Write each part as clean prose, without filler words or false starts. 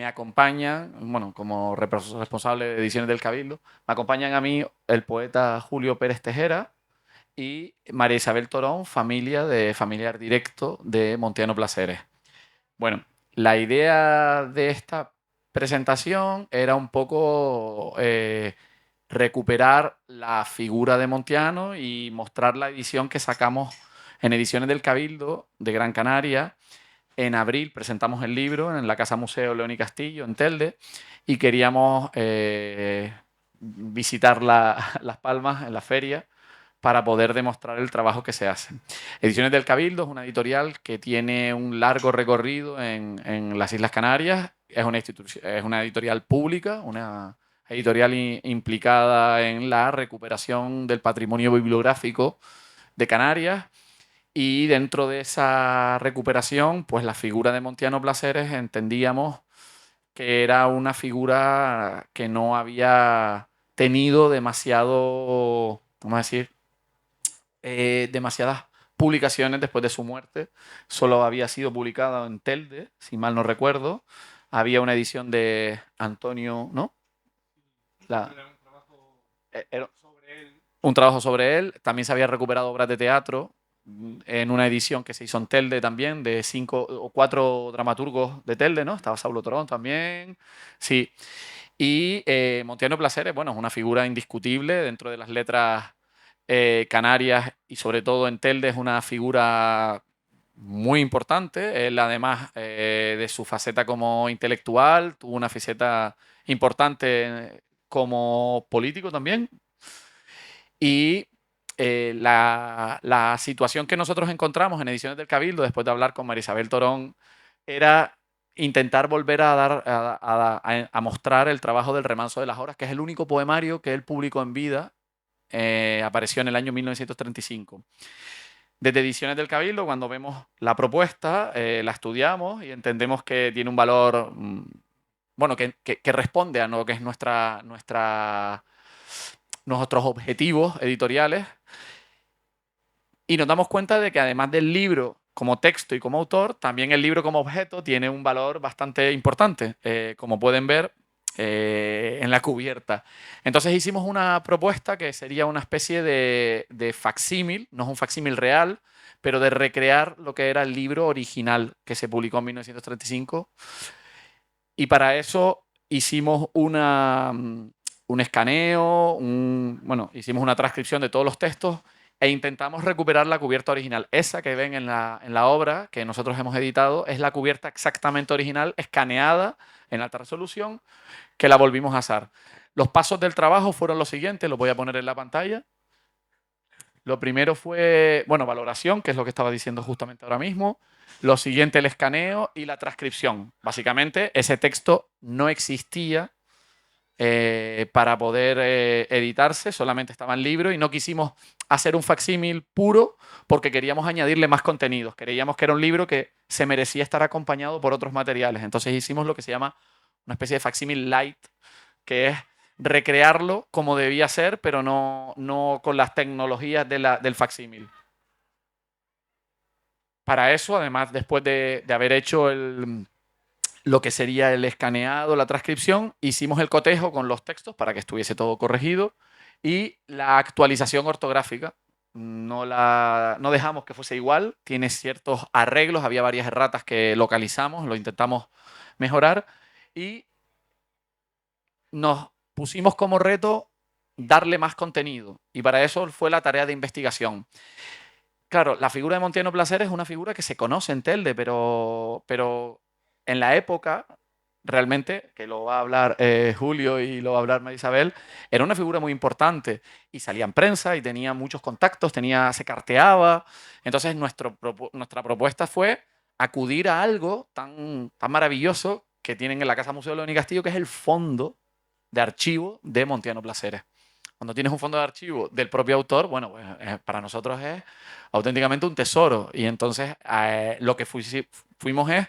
acompañan, bueno, como responsable de Ediciones del Cabildo, me acompañan a mí el poeta Julio Pérez Tejera y María Isabel Torón, familiar directo de Montiano Placeres. Bueno, la idea de esta presentación era un poco recuperar la figura de Montiano y mostrar la edición que sacamos en Ediciones del Cabildo de Gran Canaria. En abril presentamos el libro en la Casa Museo León y Castillo, en Telde, y queríamos visitar Las Palmas en la feria para poder demostrar el trabajo que se hace. Ediciones del Cabildo es una editorial que tiene un largo recorrido en las Islas Canarias. Es una editorial pública, una editorial implicada en la recuperación del patrimonio bibliográfico de Canarias. Y dentro de esa recuperación, pues la figura de Montiano Placeres entendíamos que era una figura que no había tenido demasiado, vamos a decir, demasiadas publicaciones después de su muerte. Solo había sido publicado en Telde, si mal no recuerdo. Había una edición de Antonio, ¿no? La, era un trabajo sobre él. También se había recuperado obras de teatro en una edición que se hizo en Telde también, de 5 o 4 dramaturgos de Telde, ¿no? Estaba Saulo Torón también. Sí. Y Montiano Placeres, bueno, es una figura indiscutible dentro de las letras canarias y sobre todo en Telde es una figura muy importante. Él, además de su faceta como intelectual, tuvo una faceta importante como político también. Y la situación que nosotros encontramos en Ediciones del Cabildo, después de hablar con María Isabel Torón, era intentar volver a dar a mostrar el trabajo del Remanso de las Horas, que es el único poemario que él publicó en vida. Apareció en el año 1935. Desde Ediciones del Cabildo, cuando vemos la propuesta, la estudiamos y entendemos que tiene un valor, bueno, que responde a lo que es nuestros objetivos editoriales. Y nos damos cuenta de que además del libro como texto y como autor, también el libro como objeto tiene un valor bastante importante, como pueden ver en la cubierta. Entonces hicimos una propuesta que sería una especie de facsímil, no es un facsímil real, pero de recrear lo que era el libro original que se publicó en 1935. Y para eso hicimos un escaneo, bueno, hicimos una transcripción de todos los textos e intentamos recuperar la cubierta original. Esa que ven en la obra que nosotros hemos editado es la cubierta exactamente original, escaneada en alta resolución, que la volvimos a hacer. Los pasos del trabajo fueron los siguientes, los voy a poner en la pantalla. Lo primero fue, bueno, valoración, que es lo que estaba diciendo justamente ahora mismo. Lo siguiente, el escaneo y la transcripción. Básicamente, ese texto no existía para poder editarse, solamente estaba en libro y no quisimos hacer un facsímil puro porque queríamos añadirle más contenidos. Creíamos que era un libro que se merecía estar acompañado por otros materiales. Entonces hicimos lo que se llama una especie de facsímil light, que es recrearlo como debía ser, pero no con las tecnologías del facsímil. Para eso, además, después de haber hecho lo que sería el escaneado, la transcripción, hicimos el cotejo con los textos para que estuviese todo corregido y la actualización ortográfica. No dejamos que fuese igual, tiene ciertos arreglos, había varias erratas que localizamos, lo intentamos mejorar y nos pusimos como reto darle más contenido y para eso fue la tarea de investigación. Claro, la figura de Montiano Placer es una figura que se conoce en Telde, pero en la época, realmente, que lo va a hablar Julio y lo va a hablar María Isabel, era una figura muy importante y salía en prensa y tenía muchos contactos, se carteaba. Entonces, nuestra propuesta fue acudir a algo tan maravilloso que tienen en la Casa Museo León y Castillo, que es el fondo de archivo de Montiano Placeres. Cuando tienes un fondo de archivo del propio autor, bueno, pues, para nosotros es auténticamente un tesoro. Y entonces lo que fuimos es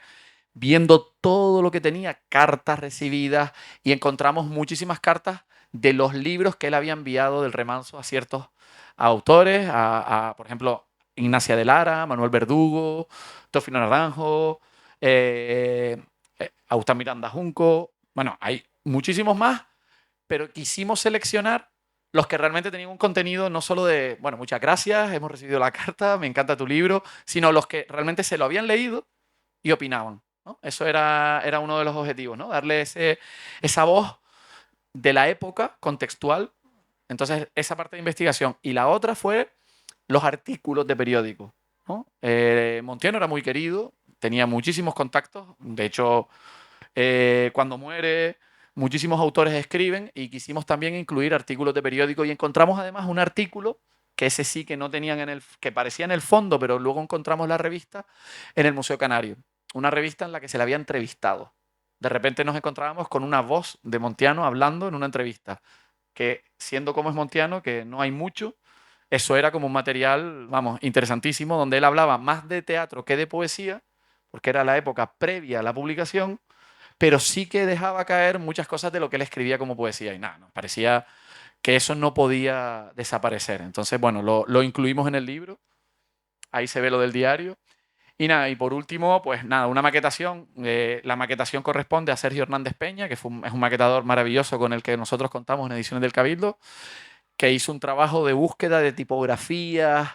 viendo todo lo que tenía, cartas recibidas, y encontramos muchísimas cartas de los libros que él había enviado del Remanso a ciertos autores, por ejemplo, Ignacia de Lara, Manuel Verdugo, Tofino Naranjo, Augusto Miranda Junco, bueno, hay muchísimos más, pero quisimos seleccionar los que realmente tenían un contenido no solo de, bueno, muchas gracias, hemos recibido la carta, me encanta tu libro, sino los que realmente se lo habían leído y opinaban, ¿no? Eso era uno de los objetivos, ¿no? Darle esa voz de la época contextual. Entonces, esa parte de investigación. Y la otra fue los artículos de periódico, ¿no? Montiano era muy querido, tenía muchísimos contactos. De hecho, cuando muere, muchísimos autores escriben y quisimos también incluir artículos de periódico y encontramos además un artículo que ese sí que no tenían que parecía en el fondo, pero luego encontramos la revista en el Museo Canario, una revista en la que se le había entrevistado. De repente nos encontrábamos con una voz de Montiano hablando en una entrevista, que siendo como es Montiano, que no hay mucho, eso era como un material, vamos, interesantísimo, donde él hablaba más de teatro que de poesía, porque era la época previa a la publicación, pero sí que dejaba caer muchas cosas de lo que él escribía como poesía. Y nada, nos parecía que eso no podía desaparecer. Entonces, bueno, lo incluimos en el libro. Ahí se ve lo del diario. Y nada, y por último, pues nada, una maquetación. La maquetación corresponde a Sergio Hernández Peña, que es un maquetador maravilloso con el que nosotros contamos en Ediciones del Cabildo, que hizo un trabajo de búsqueda de tipografías,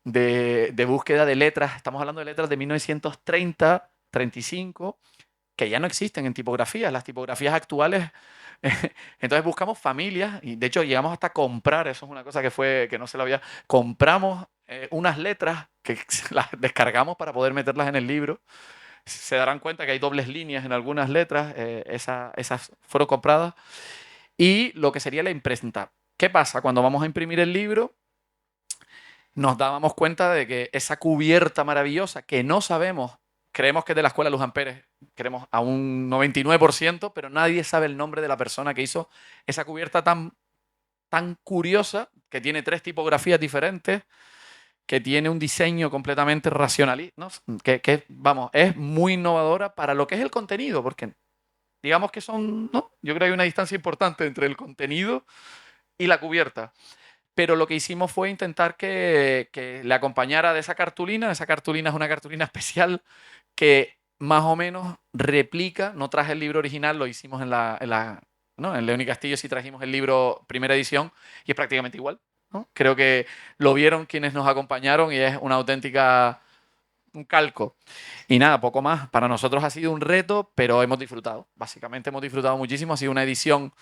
de búsqueda de letras. Estamos hablando de letras de 1930, 35, que ya no existen en tipografías. Las tipografías actuales. Entonces buscamos familias y de hecho llegamos hasta comprar, eso es una cosa que no se lo había, compramos unas letras que las descargamos para poder meterlas en el libro. Se darán cuenta que hay dobles líneas en algunas letras, esas fueron compradas. Y lo que sería la imprenta. ¿Qué pasa? Cuando vamos a imprimir el libro, nos dábamos cuenta de que esa cubierta maravillosa que no sabemos, creemos que es de la Escuela Luján Pérez, creemos a un 99%, pero nadie sabe el nombre de la persona que hizo esa cubierta tan curiosa, que tiene 3 tipografías diferentes, que tiene un diseño completamente racionalista, ¿no? Vamos, es muy innovadora para lo que es el contenido, porque digamos que son, ¿no? Yo creo que hay una distancia importante entre el contenido y la cubierta. Pero lo que hicimos fue intentar que le acompañara de esa cartulina. Esa cartulina es una cartulina especial que más o menos replica, no traje el libro original, lo hicimos ¿no? En León y Castillo sí trajimos el libro primera edición y es prácticamente igual, ¿no? Creo que lo vieron quienes nos acompañaron y es una auténtica, un calco. Y nada, poco más. Para nosotros ha sido un reto, pero hemos disfrutado. Básicamente hemos disfrutado muchísimo. Ha sido una edición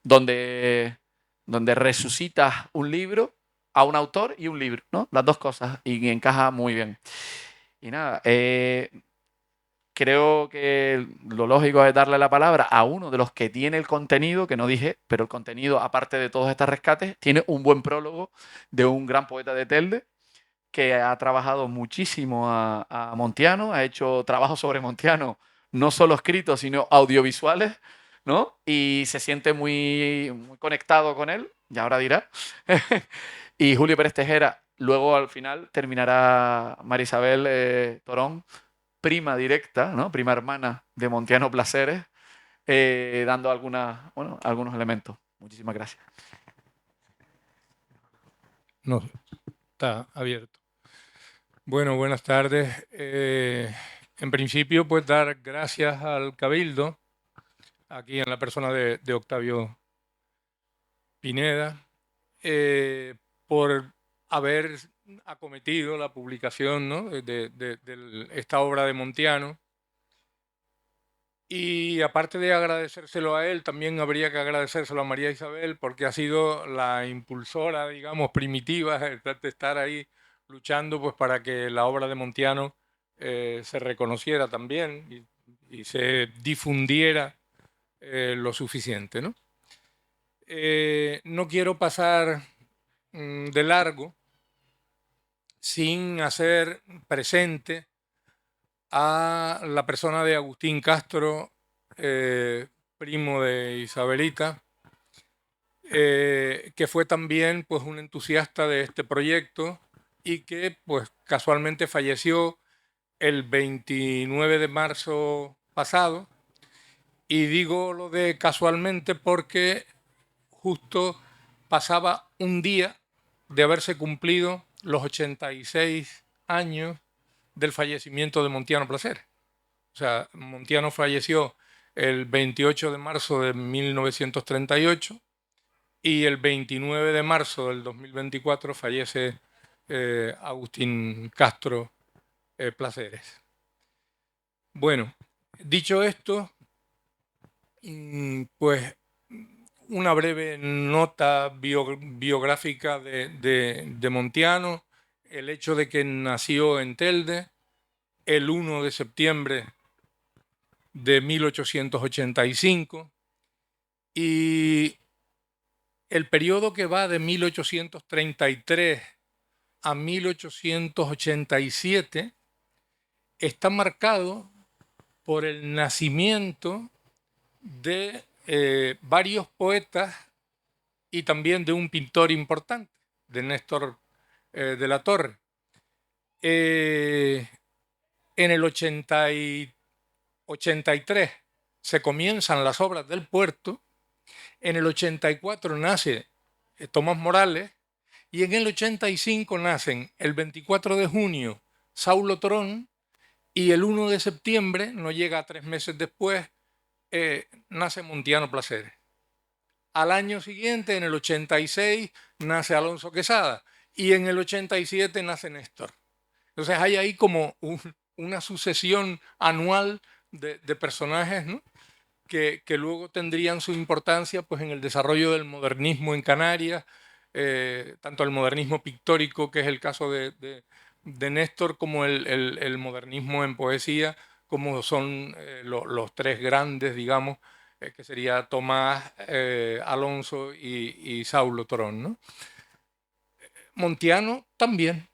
donde resucitas un libro a un autor y un libro, ¿no? Las dos cosas. Y encaja muy bien. Y nada, creo que lo lógico es darle la palabra a uno de los que tiene el contenido, que no dije, pero el contenido, aparte de todos estos rescates, tiene un buen prólogo de un gran poeta de Telde, que ha trabajado muchísimo a Montiano, ha hecho trabajos sobre Montiano, no solo escritos, sino audiovisuales, ¿no? Y se siente muy conectado con él, y ahora dirá. Y Julio Pérez Tejera, luego al final terminará María Isabel Torón, prima directa, ¿no? Prima hermana de Montiano Placeres, dando algunos elementos. Muchísimas gracias. No, está abierto. Bueno, buenas tardes. En principio, pues dar gracias al Cabildo, aquí en la persona de Octavio Pineda, por haber acometido la publicación, ¿no? de esta obra de Montiano. Y aparte de agradecérselo a él, también habría que agradecérselo a María Isabel, porque ha sido la impulsora, digamos, primitiva de estar ahí luchando pues, para que la obra de Montiano se reconociera también y se difundiera lo suficiente, ¿no? No quiero pasar de largo sin hacer presente a la persona de Agustín Castro, primo de Isabelita, que fue también pues, un entusiasta de este proyecto y que pues, casualmente falleció el 29 de marzo pasado. Y digo lo de casualmente porque justo pasaba un día de haberse cumplido los 86 años del fallecimiento de Montiano Placeres. O sea, Montiano falleció el 28 de marzo de 1938 y el 29 de marzo del 2024 fallece Agustín Castro Placeres. Bueno, dicho esto, pues una breve nota biográfica de Montiano, el hecho de que nació en Telde el 1 de septiembre de 1885 y el periodo que va de 1833 a 1887 está marcado por el nacimiento de varios poetas y también de un pintor importante, de Néstor de la Torre. En el 83 se comienzan las obras del puerto, en el 84 nace Tomás Morales y en el 85 nacen el 24 de junio Saulo Torón y el 1 de septiembre, no llega a 3 meses después, nace Montiano Placeres. Al año siguiente, en el 86, nace Alonso Quesada y en el 87 nace Néstor. Entonces hay ahí como una sucesión anual de personajes, ¿no? que luego tendrían su importancia pues, en el desarrollo del modernismo en Canarias, tanto el modernismo pictórico, que es el caso de Néstor, como el modernismo en poesía, como son los tres grandes, digamos, que sería Tomás, Alonso y Saulo Torón, ¿no? Montiano también.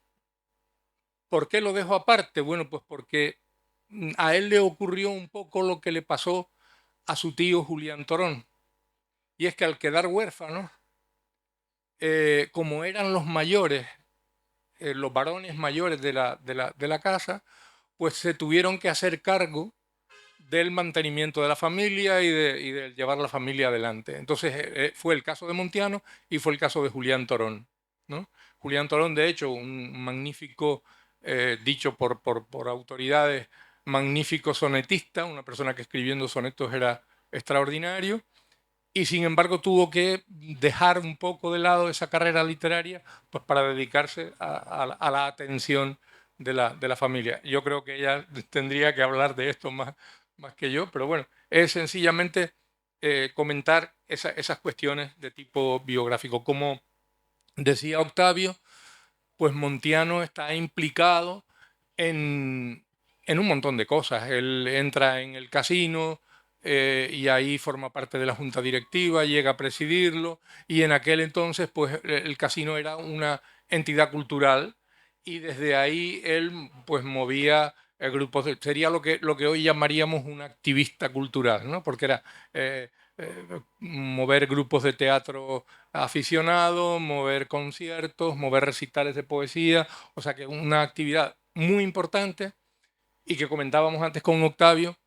¿Por qué lo dejo aparte? Bueno, pues porque a él le ocurrió un poco lo que le pasó a su tío Julián Torón. Y es que al quedar huérfano, como eran los mayores, los varones mayores de la casa, pues se tuvieron que hacer cargo del mantenimiento de la familia y de llevar la familia adelante. Entonces fue el caso de Montiano y fue el caso de Julián Torón, ¿no? Julián Torón, de hecho, un magnífico, dicho por autoridades, magnífico sonetista, una persona que escribiendo sonetos era extraordinario, y sin embargo tuvo que dejar un poco de lado esa carrera literaria pues, para dedicarse a la atención de la familia. Yo creo que ella tendría que hablar de esto más que yo, pero bueno, es sencillamente comentar esas cuestiones de tipo biográfico. Como decía Octavio, pues Montiano está implicado en un montón de cosas. Él entra en el casino y ahí forma parte de la junta directiva, llega a presidirlo y en aquel entonces pues el casino era una entidad cultural y desde ahí él pues movía grupos, sería lo que hoy llamaríamos un activista cultural, ¿no? Porque era mover grupos de teatro aficionados, mover conciertos, mover recitales de poesía, o sea que una actividad muy importante y que comentábamos antes con Octavio,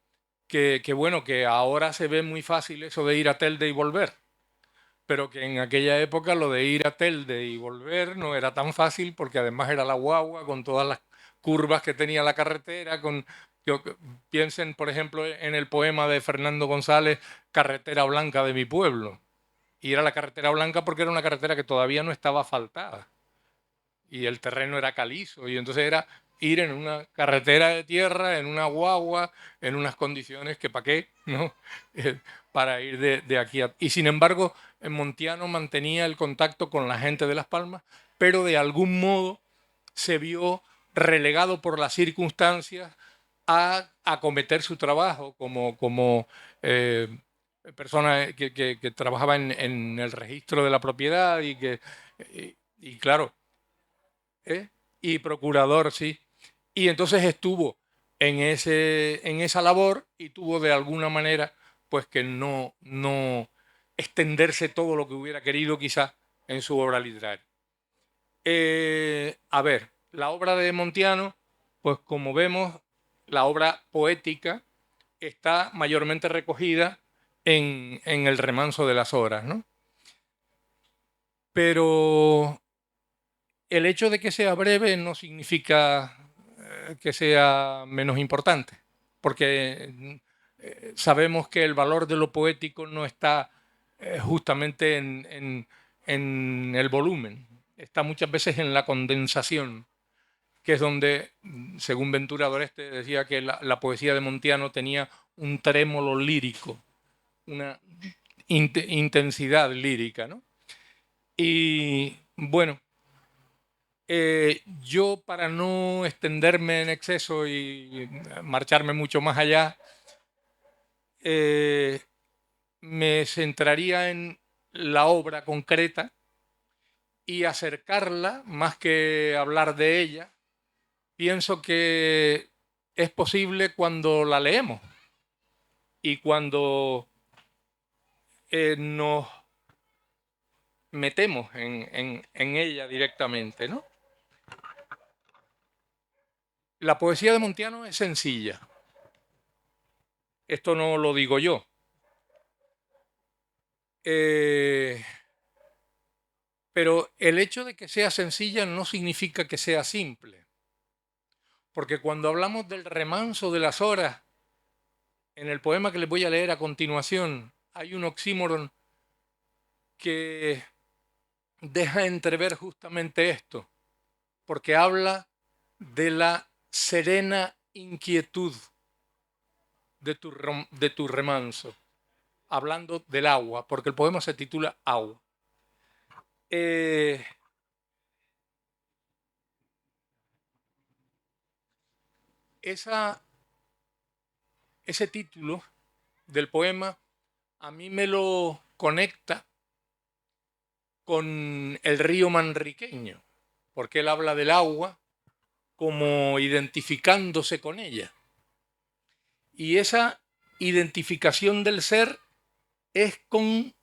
que bueno, que ahora se ve muy fácil eso de ir a Telde y volver, pero que en aquella época lo de ir a Telde y volver no era tan fácil porque además era la guagua con todas las curvas que tenía la carretera, piensen por ejemplo en el poema de Fernando González, Carretera Blanca de mi pueblo. Y era la carretera blanca porque era una carretera que todavía no estaba asfaltada y el terreno era calizo y entonces era ir en una carretera de tierra, en una guagua, en unas condiciones que para qué, ¿no? Para ir de aquí a... Y sin embargo, Montiano mantenía el contacto con la gente de Las Palmas, pero de algún modo se vio relegado por las circunstancias a acometer su trabajo como persona que trabajaba en el registro de la propiedad y claro, y procurador, sí. Y entonces estuvo en esa labor y tuvo de alguna manera pues que no extenderse todo lo que hubiera querido quizás en su obra literaria. A ver, la obra de Montiano, pues como vemos, la obra poética está mayormente recogida en el remanso de las horas, ¿no? Pero el hecho de que sea breve no significa que sea menos importante. porque sabemos que el valor de lo poético no está justamente en el volumen, está muchas veces en la condensación, que es donde, según Ventura Doreste, decía que la poesía de Montiano tenía un trémolo lírico, una intensidad lírica, ¿no? Y bueno, yo, para no extenderme en exceso y marcharme mucho más allá, me centraría en la obra concreta y acercarla, más que hablar de ella. Pienso que es posible cuando la leemos y cuando nos metemos en ella directamente, ¿no? La poesía de Montiano es sencilla. Esto no lo digo yo. Pero el hecho de que sea sencilla no significa que sea simple. Porque cuando hablamos del remanso de las horas, en el poema que les voy a leer a continuación, hay un oxímoron que deja entrever justamente esto, porque habla de la serena inquietud de tu remanso, hablando del agua, porque el poema se titula Agua. Ese título del poema a mí me lo conecta con el río manriqueño, porque él habla del agua como identificándose con ella. Y esa identificación del ser es con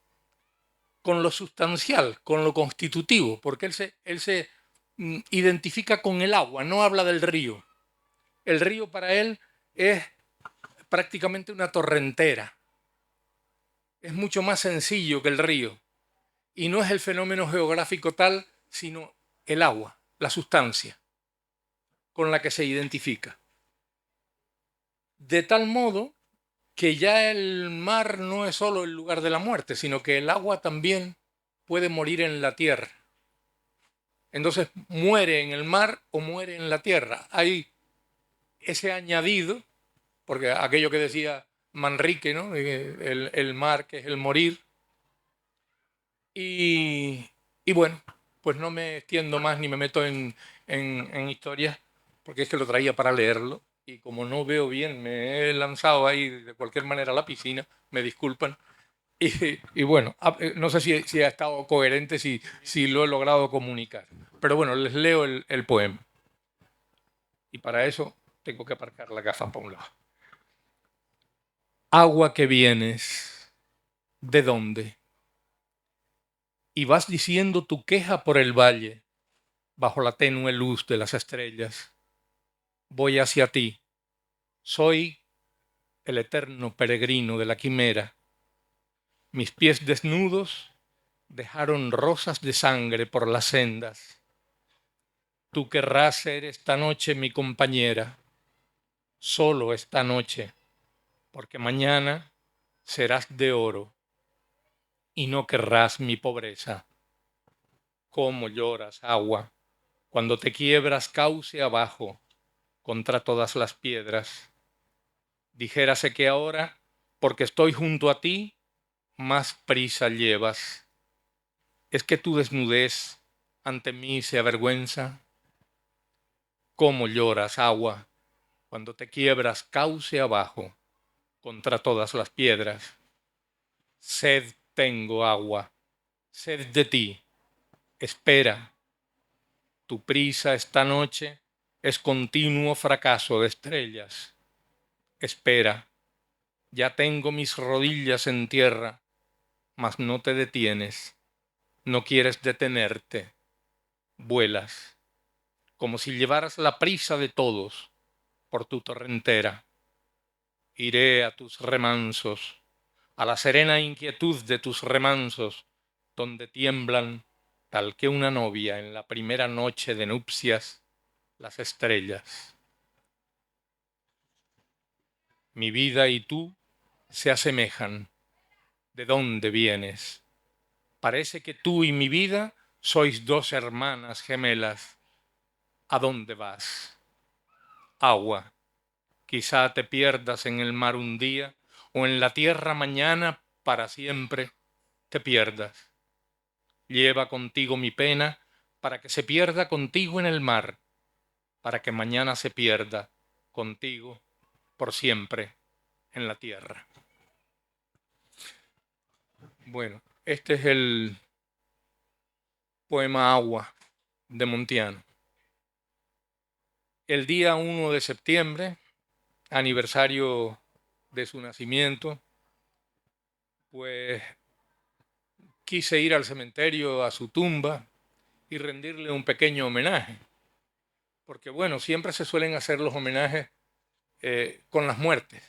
lo sustancial, con lo constitutivo, porque él se identifica con el agua, no habla del río. El río para él es prácticamente una torrentera. Es mucho más sencillo que el río. Y no es el fenómeno geográfico tal, sino el agua, la sustancia con la que se identifica. De tal modo que ya el mar no es solo el lugar de la muerte, sino que el agua también puede morir en la tierra. Entonces muere en el mar o muere en la tierra. Hay ese añadido, porque aquello que decía Manrique, ¿no? El mar que es el morir. Y bueno, pues no me extiendo más ni me meto en historias, porque es que lo traía para leerlo. Y como no veo bien, me he lanzado ahí de cualquier manera a la piscina, me disculpan. Y bueno, no sé si ha estado coherente, si lo he logrado comunicar. Pero bueno, les leo el poema. Y para eso tengo que aparcar la gafa para un lado. Agua que vienes, ¿de dónde? Y vas diciendo tu queja por el valle, bajo la tenue luz de las estrellas. Voy hacia ti. Soy el eterno peregrino de la quimera. Mis pies desnudos dejaron rosas de sangre por las sendas. Tú querrás ser esta noche mi compañera, solo esta noche, porque mañana serás de oro y no querrás mi pobreza. Cómo lloras, agua, cuando te quiebras cauce abajo contra todas las piedras. Dijérase que ahora, porque estoy junto a ti, más prisa llevas. ¿Es que tu desnudez ante mí se avergüenza? ¿Cómo lloras, agua, cuando te quiebras cauce abajo contra todas las piedras? Sed tengo, agua, sed de ti. Espera, tu prisa esta noche es continuo fracaso de estrellas. Espera, ya tengo mis rodillas en tierra, mas no te detienes, no quieres detenerte, vuelas, como si llevaras la prisa de todos por tu torrentera. Iré a tus remansos, a la serena inquietud de tus remansos, donde tiemblan, tal que una novia en la primera noche de nupcias, las estrellas. Mi vida y tú se asemejan. ¿De dónde vienes? Parece que tú y mi vida sois dos hermanas gemelas. ¿A dónde vas? Agua. Quizá te pierdas en el mar un día o en la tierra mañana para siempre te pierdas. Lleva contigo mi pena para que se pierda contigo en el mar, para que mañana se pierda contigo por siempre en la tierra. Bueno, este es el poema Agua de Montiano. El día 1 de septiembre, aniversario de su nacimiento, pues quise ir al cementerio, a su tumba, y rendirle un pequeño homenaje. Porque bueno, siempre se suelen hacer los homenajes con las muertes.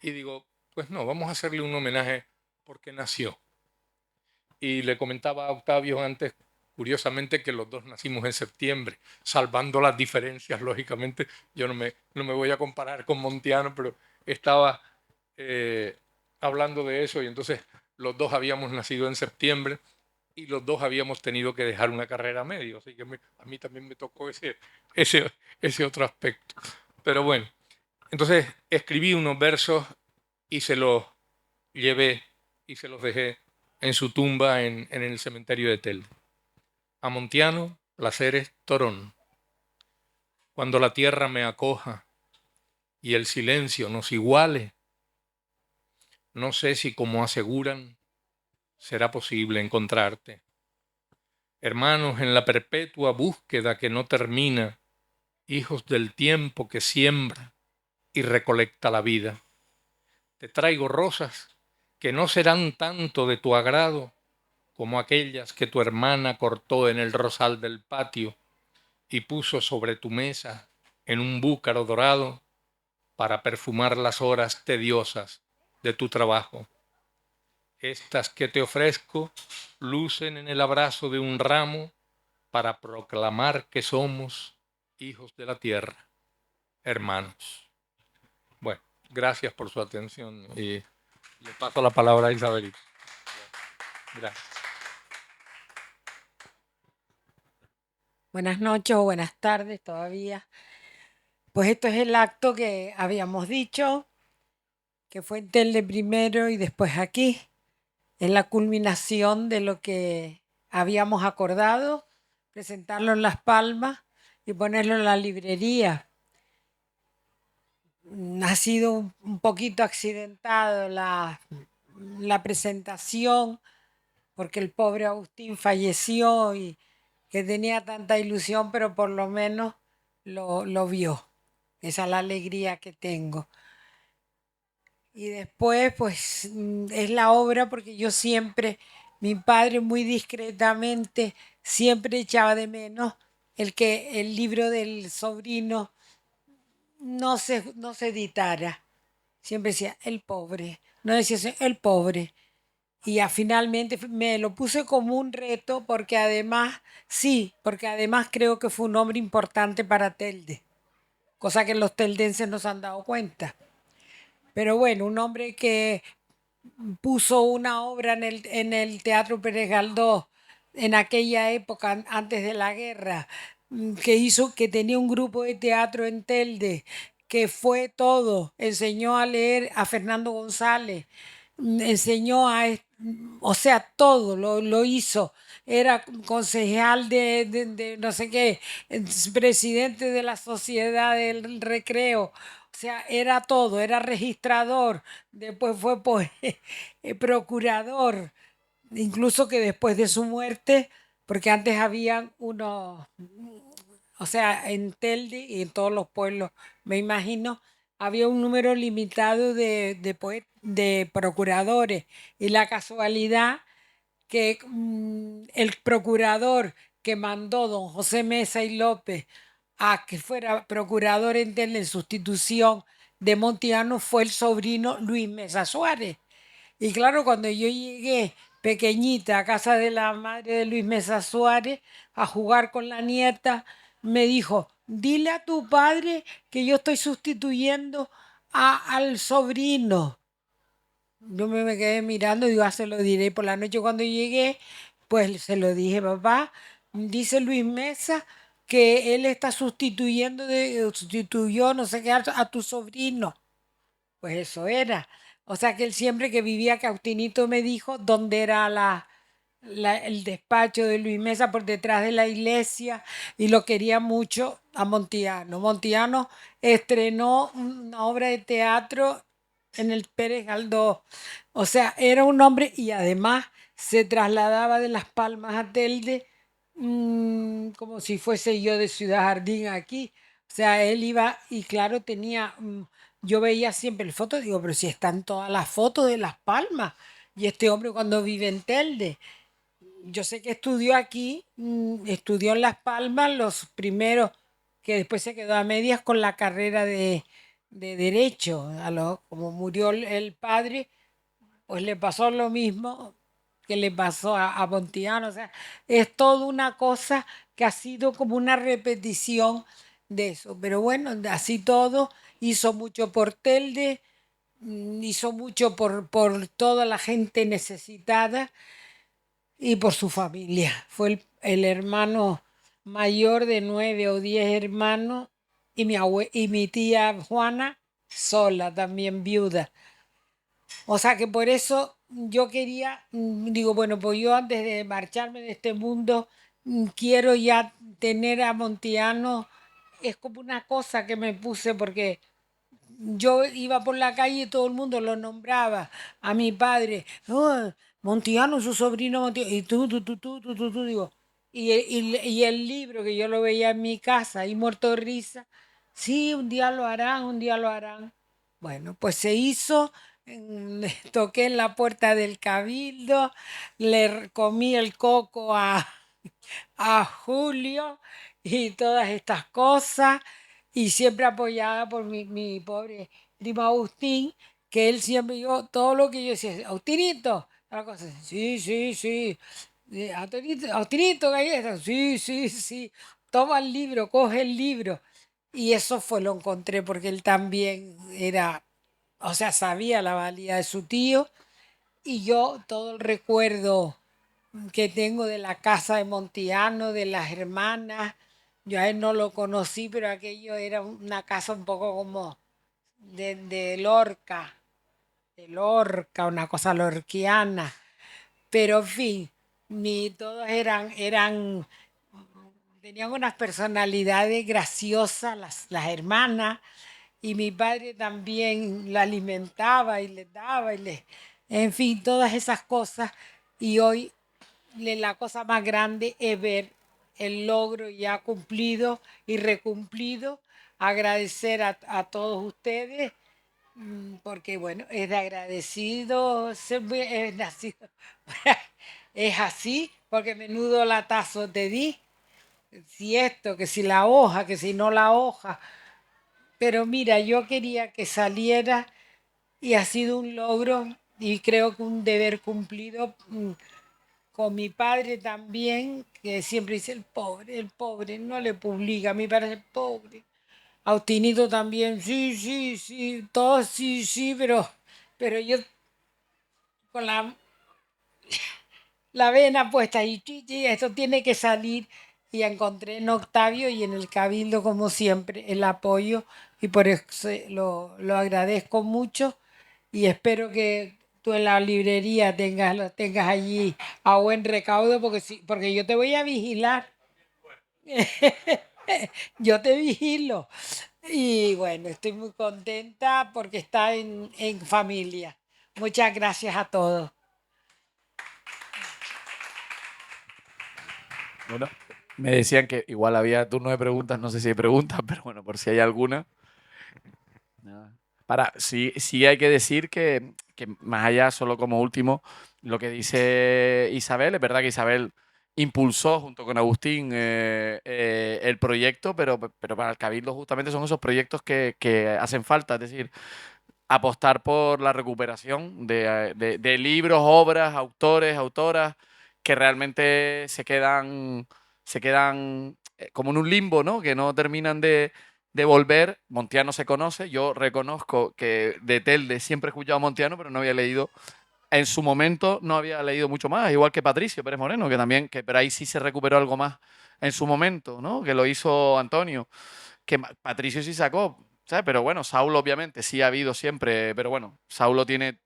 Y digo, pues no, vamos a hacerle un homenaje porque nació. Y le comentaba a Octavio antes, curiosamente, que los dos nacimos en septiembre, salvando las diferencias, lógicamente. Yo no me voy a comparar con Montiano, pero estaba hablando de eso y entonces los dos habíamos nacido en septiembre y los dos habíamos tenido que dejar una carrera a medio, así que a mí también me tocó ese otro aspecto. Pero bueno, entonces escribí unos versos y se los llevé y se los dejé en su tumba en el cementerio de Telde. A Montiano, Placeres, Torón. Cuando la tierra me acoja y el silencio nos iguale, no sé si, como aseguran, será posible encontrarte. Hermanos en la perpetua búsqueda que no termina, hijos del tiempo que siembra y recolecta la vida. Te traigo rosas que no serán tanto de tu agrado como aquellas que tu hermana cortó en el rosal del patio y puso sobre tu mesa en un búcaro dorado para perfumar las horas tediosas de tu trabajo. Estas que te ofrezco lucen en el abrazo de un ramo para proclamar que somos hijos de la tierra, hermanos. Bueno, gracias por su atención y le paso la palabra a Isabelita. Gracias. Buenas noches o buenas tardes todavía. Pues esto es el acto que habíamos dicho, que fue en Telde primero y después aquí. Es la culminación de lo que habíamos acordado, presentarlo en Las Palmas y ponerlo en la librería. Ha sido un poquito accidentado la presentación porque el pobre Agustín falleció y que tenía tanta ilusión, pero por lo menos lo vio. Esa es la alegría que tengo. Y después, pues, es la obra porque yo siempre, mi padre muy discretamente, siempre echaba de menos el libro del sobrino no se editara. Siempre decía, el pobre. No decía así, el pobre. Y ya finalmente me lo puse como un reto porque además, sí, porque además creo que fue un hombre importante para Telde, cosa que los teldenses no se han dado cuenta. Pero bueno, un hombre que puso una obra en el Teatro Pérez Galdós en aquella época, antes de la guerra, que tenía un grupo de teatro en Telde, que fue todo, enseñó a leer a Fernando González, enseñó o sea, todo lo hizo. Era concejal de no sé qué, presidente de la Sociedad del Recreo. O sea, era todo, era registrador, después fue pues, procurador, incluso que después de su muerte, porque antes habían unos, o sea, en Telde y en todos los pueblos, me imagino, había un número limitado de procuradores y la casualidad que el procurador que mandó don José Mesa y López a que fuera procurador en Telde en sustitución de Montiano fue el sobrino Luis Mesa Suárez. Y claro, cuando yo llegué pequeñita a casa de la madre de Luis Mesa Suárez a jugar con la nieta, me dijo, dile a tu padre que yo estoy sustituyendo al sobrino. Yo me quedé mirando y digo, se lo diré por la noche cuando llegué, pues se lo dije, papá, dice Luis Mesa que él está sustituyó, no sé qué, a tu sobrino. Pues eso era. O sea que él siempre que vivía, Caustinito me dijo dónde era el despacho de Luis Mesa por detrás de la iglesia y lo quería mucho a Montiano. Montiano estrenó una obra de teatro en el Pérez Galdós. O sea, era un hombre y además se trasladaba de Las Palmas a Telde como si fuese yo de Ciudad Jardín aquí. O sea, él iba y claro, tenía, yo veía siempre el foto, digo, pero si están todas las fotos de Las Palmas y este hombre cuando vive en Telde. Yo sé que estudió aquí, estudió en Las Palmas los primeros, que después se quedó a medias con la carrera de Derecho. Como murió el padre, pues le pasó lo mismo que le pasó a Montiano. O sea, es toda una cosa que ha sido como una repetición de eso. Pero bueno, así todo, hizo mucho por Telde, hizo mucho por toda la gente necesitada y por su familia. Fue el hermano mayor de 9 o 10 hermanos y y mi tía Juana sola, también viuda. O sea que por eso yo quería, digo, bueno, pues yo antes de marcharme de este mundo, quiero ya tener a Montiano, es como una cosa que me puse porque yo iba por la calle y todo el mundo lo nombraba a mi padre. "Oh, Montiano, su sobrino Montiano. Y digo. Y el libro que yo lo veía en mi casa, y muerto de risa. Sí, un día lo harán, un día lo harán. Bueno, pues se hizo. Toqué en la puerta del cabildo, comí el coco a Julio y todas estas cosas, y siempre apoyada por mi pobre primo Agustín, que él siempre, yo, todo lo que yo decía, Agustinito, la cosa, sí, sí, sí, Agustinito, galletas, sí, sí, sí, toma el libro, coge el libro. Y eso fue, lo encontré porque él también era, o sea, sabía la valía de su tío, y yo todo el recuerdo que tengo de la casa de Montiano, de las hermanas. Yo a él no lo conocí, pero aquello era una casa un poco como de Lorca, una cosa lorquiana. Pero en fin, todos tenían unas personalidades graciosas, las hermanas, y mi padre también la alimentaba y les daba, en fin, todas esas cosas. Y hoy la cosa más grande es ver el logro ya cumplido y recumplido. Agradecer a todos ustedes, porque bueno, es de agradecido, es nacido. Es así, porque menudo latazo te di. Si esto, que si la hoja, que si no la hoja. Pero mira, yo quería que saliera y ha sido un logro y creo que un deber cumplido. Con mi padre también, que siempre dice el pobre, no le publica, a mí parece el pobre. Austinito también, sí, sí, sí, todos sí, sí, pero yo con la vena puesta y chichi, esto tiene que salir. Y encontré en Octavio y en el Cabildo, como siempre, el apoyo y por eso lo agradezco mucho y espero que tú en la librería lo tengas allí a buen recaudo porque, porque yo te voy a vigilar. Yo te vigilo. Y bueno, estoy muy contenta porque está en familia. Muchas gracias a todos. Bueno, me decían que igual había turno de preguntas, no sé si hay preguntas, pero bueno, por si hay alguna. Nada. Sí, sí hay que decir que más allá, solo como último, lo que dice Isabel, es verdad que Isabel impulsó junto con Agustín el proyecto, pero para el Cabildo justamente son esos proyectos que hacen falta, es decir, apostar por la recuperación de libros, obras, autores, autoras que realmente se quedan como en un limbo, ¿no? Que no terminan de volver. Montiano se conoce, yo reconozco que de Telde siempre he escuchado a Montiano, pero no había leído, en su momento no había leído mucho más, igual que Patricio Pérez Moreno, que también, pero ahí sí se recuperó algo más en su momento, ¿no? Que lo hizo Antonio, que Patricio sí sacó, ¿sabes? Pero bueno, Saulo obviamente sí ha habido siempre, pero bueno, Saulo tiene,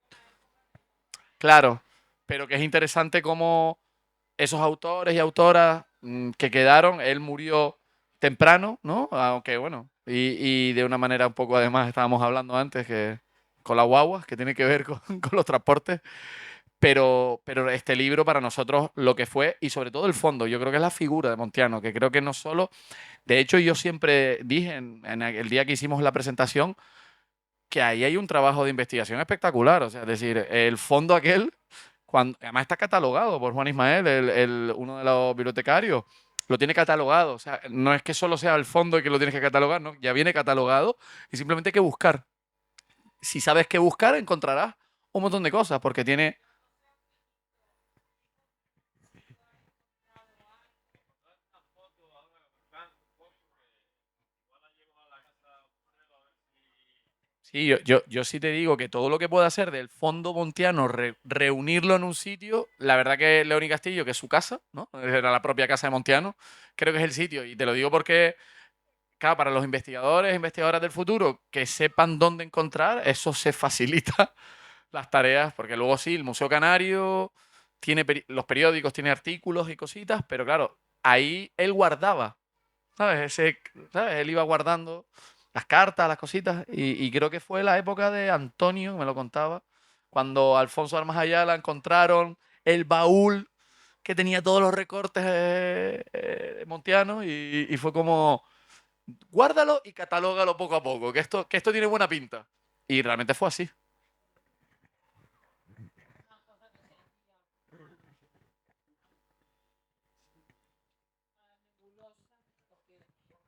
claro, pero que es interesante cómo esos autores y autoras que quedaron, él murió temprano, ¿no? Aunque bueno, y de una manera un poco, además, estábamos hablando antes que con la guagua, que tiene que ver con los transportes, pero este libro para nosotros lo que fue, y sobre todo el fondo, yo creo que es la figura de Montiano, que creo que no solo, de hecho yo siempre dije en el día que hicimos la presentación, que ahí hay un trabajo de investigación espectacular, o sea, es decir, el fondo aquel cuando, además está catalogado por Juan Ismael, uno de los bibliotecarios, lo tiene catalogado. O sea, no es que solo sea el fondo y que lo tienes que catalogar, no, ya viene catalogado y simplemente hay que buscar. Si sabes qué buscar, encontrarás un montón de cosas, porque tiene... Sí, yo sí te digo que todo lo que pueda hacer del fondo montiano, reunirlo en un sitio, la verdad que León y Castillo, que es su casa, ¿no? Era la propia casa de Montiano, creo que es el sitio. Y te lo digo porque claro, para los investigadores, investigadoras del futuro, que sepan dónde encontrar, eso se facilita las tareas, porque luego sí, el Museo Canario tiene los periódicos, tiene artículos y cositas, pero claro, ahí él guardaba, ¿sabes? ¿Sabes? Él iba guardando las cartas, las cositas, y creo que fue la época de Antonio, me lo contaba, cuando Alfonso Armas Ayala encontraron el baúl que tenía todos los recortes montianos y fue como guárdalo y catalógalo poco a poco, que esto tiene buena pinta. Y realmente fue así.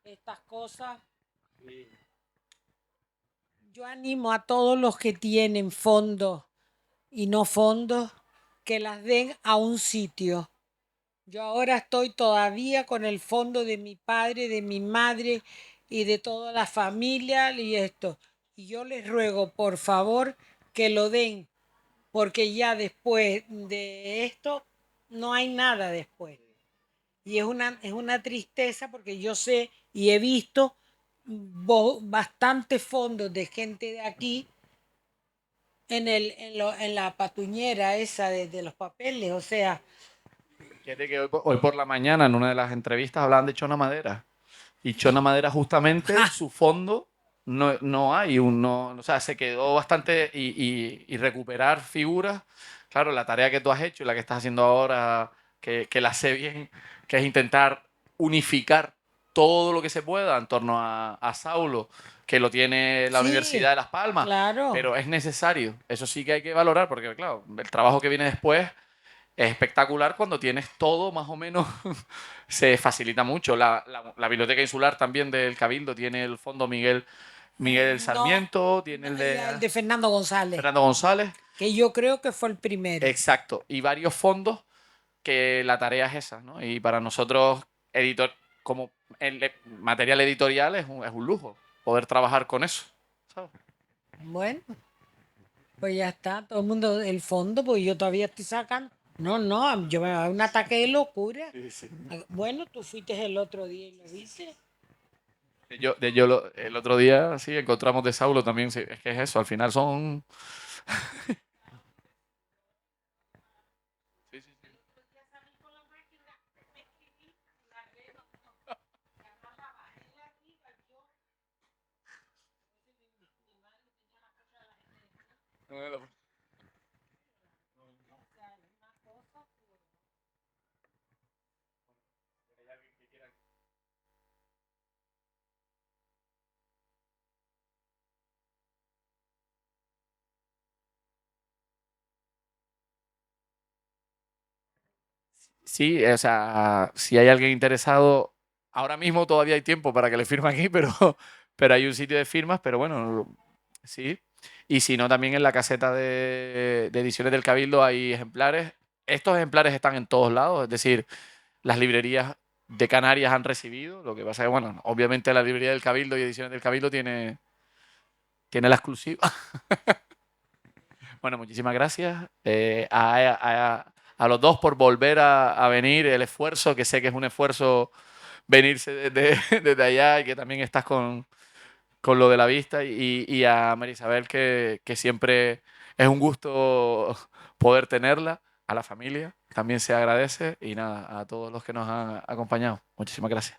Estas cosas, yo animo a todos los que tienen fondos y no fondos que las den a un sitio. Yo ahora estoy todavía con el fondo de mi padre, de mi madre y de toda la familia y esto. Y yo les ruego, por favor, que lo den, porque ya después de esto no hay nada después. Y es una tristeza porque yo sé y he visto bastantes fondos de gente de aquí en la patuñera esa de los papeles. O sea, Fíjate que hoy por la mañana en una de las entrevistas hablaban de Chona Madera. Y Chona Madera justamente su fondo no hay o sea, se quedó bastante y recuperar figuras. Claro, la tarea que tú has hecho y la que estás haciendo ahora, que la sé bien, que es intentar unificar todo lo que se pueda en torno a Saulo, que lo tiene la sí, Universidad de Las Palmas, claro. pero es necesario. Eso sí que hay que valorar, porque claro, el trabajo que viene después es espectacular cuando tienes todo más o menos, se facilita mucho. La Biblioteca Insular también del Cabildo tiene el fondo Miguel No, Sarmiento, tiene no, el y de el de Fernando González, Fernando González, que yo creo que fue el primero. exacto, y varios fondos que la tarea es esa, ¿no? Y para nosotros, como el material editorial es un lujo poder trabajar con eso, ¿sabes? Bueno, pues ya está, todo el mundo, el fondo, pues yo todavía estoy sacando. No, no, yo me da un ataque de locura. Sí, sí. Bueno, tú fuiste el otro día y lo viste. El otro día sí encontramos de Saulo también, sí, es que es eso, al final son... Sí, sí, sí. Sí, o sea, si hay alguien interesado, ahora mismo todavía hay tiempo para que le firme aquí, pero hay un sitio de firmas, pero bueno, sí. Y si no, también en la caseta de ediciones del Cabildo hay ejemplares. Estos ejemplares están en todos lados, es decir, las librerías de Canarias han recibido. Lo que pasa es que, bueno, obviamente la librería del Cabildo y Ediciones del Cabildo tiene la exclusiva. Bueno, muchísimas gracias a los dos por volver a venir, el esfuerzo, que sé que es un esfuerzo venirse desde allá y que también estás con lo de la vista y a María Isabel que siempre es un gusto poder tenerla, a la familia también se agradece y nada, a todos los que nos han acompañado. Muchísimas gracias.